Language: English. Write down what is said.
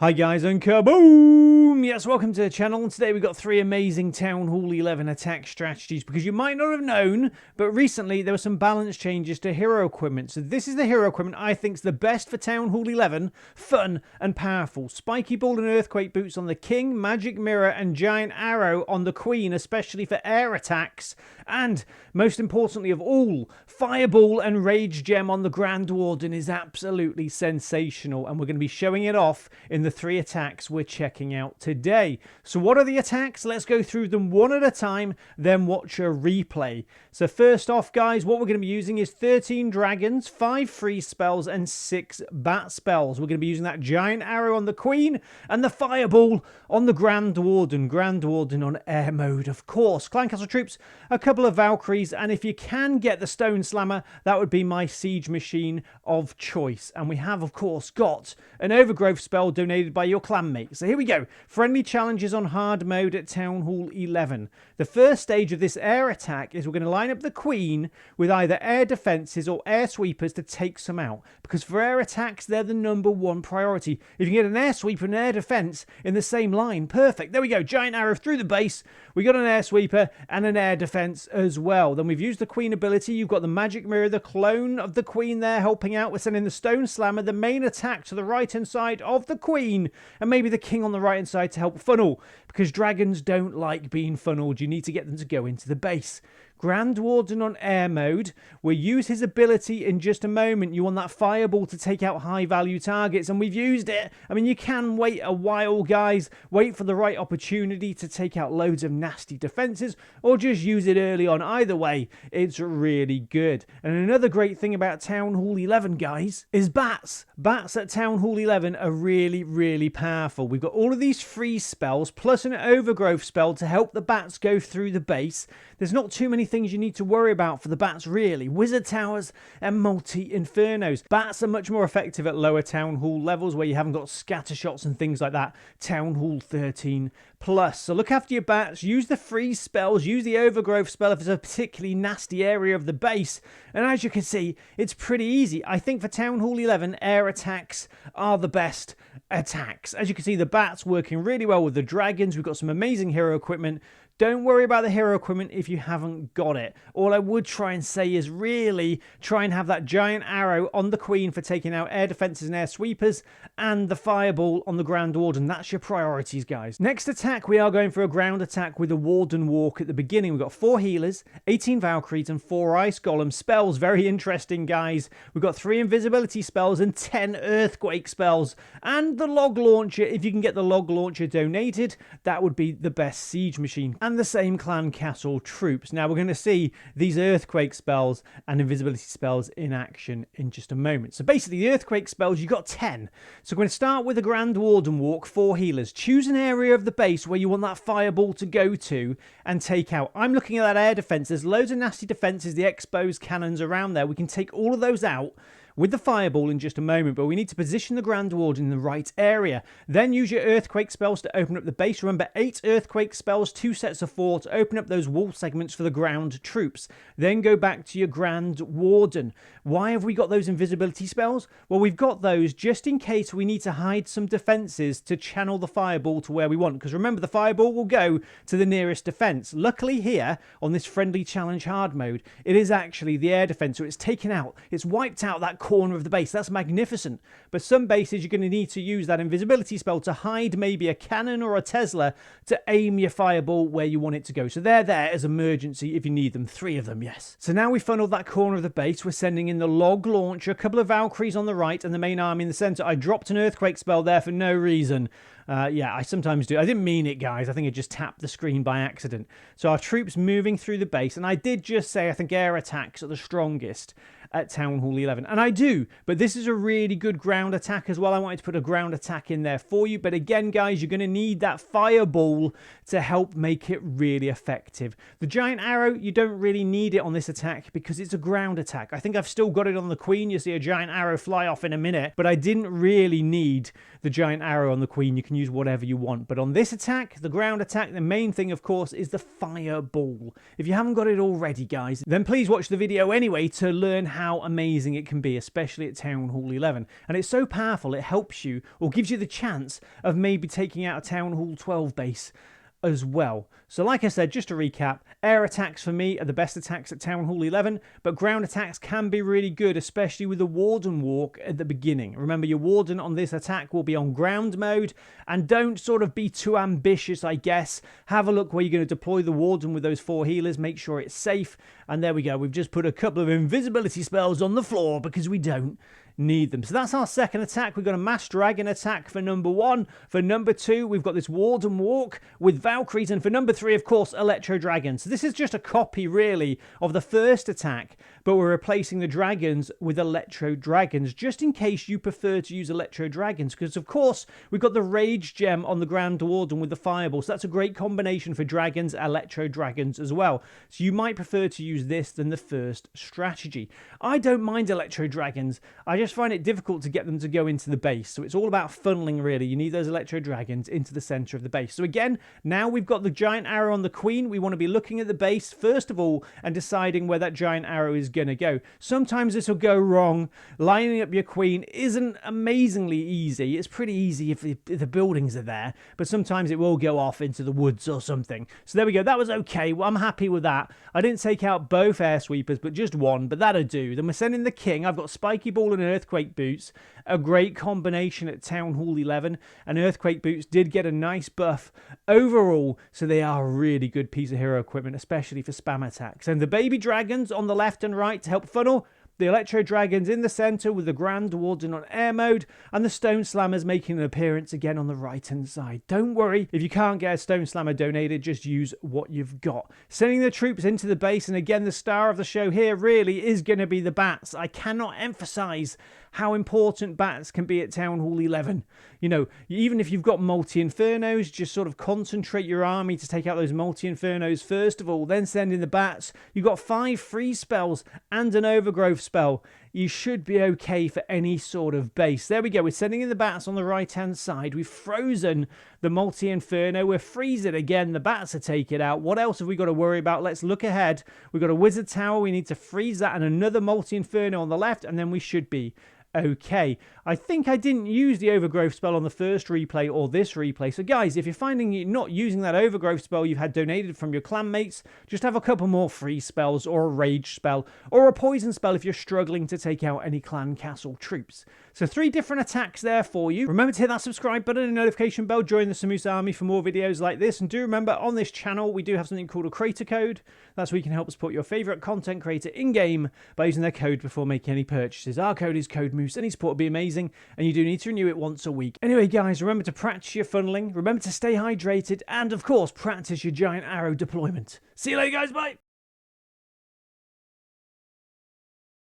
Hi guys, and kaboom! Yes, welcome to the channel. And today we've got 3 amazing Town Hall 11 attack strategies, because you might not have known, but recently there were some balance changes to hero equipment. So this is the hero equipment I think is the best for Town Hall 11, fun and powerful. Spiky Ball and Earthquake Boots on the King, Magic Mirror and Giant Arrow on the Queen, especially for air attacks. And most importantly of all, Fireball and Rage Gem on the Grand Warden is absolutely sensational, and we're going to be showing it off in the 3 attacks we're checking out today. So what are the attacks? Let's go through them one at a time, then watch a replay. So first off, guys, what we're going to be using is 13 dragons, 5 freeze spells, and 6 bat spells. We're going to be using that Giant Arrow on the Queen and the Fireball on the Grand Warden. Grand Warden on air mode, of course. Clan Castle troops, a couple of Valkyries, and if you can get the Stone Slammer, that would be my siege machine of choice. And we have, of course, got an Overgrowth spell donated by your clanmate. So here we go. Friendly challenges on hard mode at Town Hall 11. The first stage of this air attack is we're going to line up the Queen with either air defenses or air sweepers to take some out, because for air attacks they're the #1 priority. If you can get an air sweeper and an air defense in the same line, perfect. There we go. Giant Arrow through the base. We got an air sweeper and an air defense as well. Then we've used the Queen ability. You've got the Magic Mirror, the clone of the Queen there helping out. We're sending the Stone Slammer, the main attack, to the right hand side of the Queen, and maybe the King on the right hand side to help funnel, because dragons don't like being funneled. You need to get them to go into the base. Grand Warden on air mode. We'll use his ability in just a moment. You want that Fireball to take out high value targets, and we've used it. I mean, you can wait a while, guys. Wait for the right opportunity to take out loads of nasty defenses, or just use it early on. Either way, it's really good. And another great thing about Town Hall 11, guys, is bats. Bats at Town Hall 11 are really, really powerful. We've got all of these freeze spells, plus an Overgrowth spell to help the bats go through the base. There's not too many things you need to worry about for the bats, really. Wizard towers and multi-infernos. Bats are much more effective at lower Town Hall levels where you haven't got scatter shots and things like that. Town Hall 13 plus. So look after your bats, use the freeze spells, use the Overgrowth spell if it's a particularly nasty area of the base. And as you can see, it's pretty easy. I think for Town Hall 11, air attacks are the best attacks. As you can see, the bats working really well with the dragons. We've got some amazing hero equipment. Don't worry about the hero equipment if you haven't got it. All I would try and say is really try and have that Giant Arrow on the Queen for taking out air defenses and air sweepers, and the Fireball on the Grand Warden. That's your priorities, guys. Next attack, we are going for a ground attack with a Warden Walk at the beginning. We've got 4 healers, 18 Valkyries, and 4 Ice Golem spells. Very interesting, guys. We've got 3 invisibility spells and 10 earthquake spells. And the log launcher, if you can get the log launcher donated, that would be the best siege machine. And the same Clan Castle troops. Now we're going to see these earthquake spells and invisibility spells in action in just a moment. So basically the earthquake spells, you got 10. So we're going to start with a Grand Warden Walk, 4 healers. Choose an area of the base where you want that Fireball to go to and take out. I'm looking at that air defense. There's loads of nasty defenses, the exposed cannons around there. We can take all of those out with the Fireball in just a moment, but we need to position the Grand Warden in the right area. Then use your earthquake spells to open up the base. Remember, 8 earthquake spells, 2 sets of 4 to open up those wall segments for the ground troops. Then go back to your Grand Warden. Why have we got those invisibility spells? Well, we've got those just in case we need to hide some defenses to channel the Fireball to where we want, because remember, the Fireball will go to the nearest defense. Luckily here on this friendly challenge hard mode, it is actually the air defense, so it's taken out, it's wiped out that corner of the base. That's magnificent. But some bases you're going to need to use that invisibility spell to hide maybe a cannon or a Tesla to aim your Fireball where you want it to go. So they're there as emergency if you need them. 3 of them, yes. So now we funneled that corner of the base. We're sending in the log launcher, a couple of Valkyries on the right and the main army in the center. I dropped an earthquake spell there for no reason. Yeah, I sometimes do. I didn't mean it, guys. I think I just tapped the screen by accident. So our troops moving through the base, and I did just say I think air attacks are the strongest at Town Hall 11. And I do, but this is a really good ground attack as well. I wanted to put a ground attack in there for you. But again, guys, you're going to need that Fireball to help make it really effective. The Giant Arrow, you don't really need it on this attack because it's a ground attack. I think I've still got it on the Queen. You see a Giant Arrow fly off in a minute, but I didn't really need the Giant Arrow on the Queen. You can use whatever you want. But on this attack, the ground attack, the main thing, of course, is the Fireball. If you haven't got it already, guys, then please watch the video anyway to learn how how amazing it can be, especially at Town Hall 11. And it's so powerful, it helps you, or gives you the chance of maybe taking out a Town Hall 12 base as well. So like I said, just to recap, air attacks for me are the best attacks at Town Hall 11, but ground attacks can be really good, especially with the Warden walk at the beginning. Remember, your Warden on this attack will be on ground mode, and don't sort of be too ambitious, I guess. Have a look where you're going to deploy the Warden with those 4 healers, make sure it's safe, and there we go. We've just put a couple of invisibility spells on the floor because we don't need them. So that's our second attack. We've got a Mass Dragon attack for number 1. For number 2, we've got this Warden walk with Valkyries, and for number 3, of course, Electro Dragons. So this is just a copy, really, of the first attack, but we're replacing the dragons with Electro Dragons, just in case you prefer to use Electro Dragons, because, of course, we've got the Rage Gem on the Grand Warden with the Fireball, so that's a great combination for dragons, Electro Dragons as well. So you might prefer to use this than the first strategy. I don't mind Electro Dragons. I just find it difficult to get them to go into the base. So it's all about funneling, really. You need those Electro Dragons into the center of the base. So again, now we've got the giant arrow on the Queen. We want to be looking at the base first of all and deciding where that giant arrow is going to go. Sometimes this will go wrong. Lining up your Queen isn't amazingly easy. It's pretty easy if the buildings are there, but sometimes it will go off into the woods or something. So there we go. That was okay. Well, I'm happy with that. I didn't take out both air sweepers, but just one, but that'll do. Then we're sending the King. I've got Spiky Ball and Earthquake Boots, a great combination at Town Hall 11, and Earthquake Boots did get a nice buff overall, so they are a really good piece of hero equipment, especially for spam attacks. And the baby dragons on the left and right to help funnel, the Electro Dragons in the centre with the Grand Warden on air mode, and the Stone Slammers making an appearance again on the right hand side. Don't worry, if you can't get a Stone Slammer donated, just use what you've got. Sending the troops into the base, and again, the star of the show here really is going to be the bats. I cannot emphasise how important bats can be at Town Hall 11. You know, even if you've got multi-infernos, just sort of concentrate your army to take out those multi-infernos first of all, then send in the bats. You've got 5 freeze spells and an overgrowth spell. You should be okay for any sort of base. There we go. We're sending in the bats on the right-hand side. We've frozen the multi-inferno. We're freezing again. The bats are take it out. What else have we got to worry about? Let's look ahead. We've got a wizard tower. We need to freeze that and another multi-inferno on the left, and then we should be okay. I think I didn't use the overgrowth spell on the first replay or this replay. So guys, if you're finding you're not using that overgrowth spell you've had donated from your clanmates, just have a couple more freeze spells or a rage spell or a poison spell if you're struggling to take out any clan castle troops. So 3 different attacks there for you. Remember to hit that subscribe button and notification bell. Join the Samus army for more videos like this. And do remember, on this channel, we do have something called a creator code. That's where you can help support your favorite content creator in-game by using their code before making any purchases. Our code is CodeMoose. Any support would be amazing, and you do need to renew it once a week. Anyway, guys, remember to practice your funneling. Remember to stay hydrated. And, of course, practice your giant arrow deployment. See you later, guys. Bye.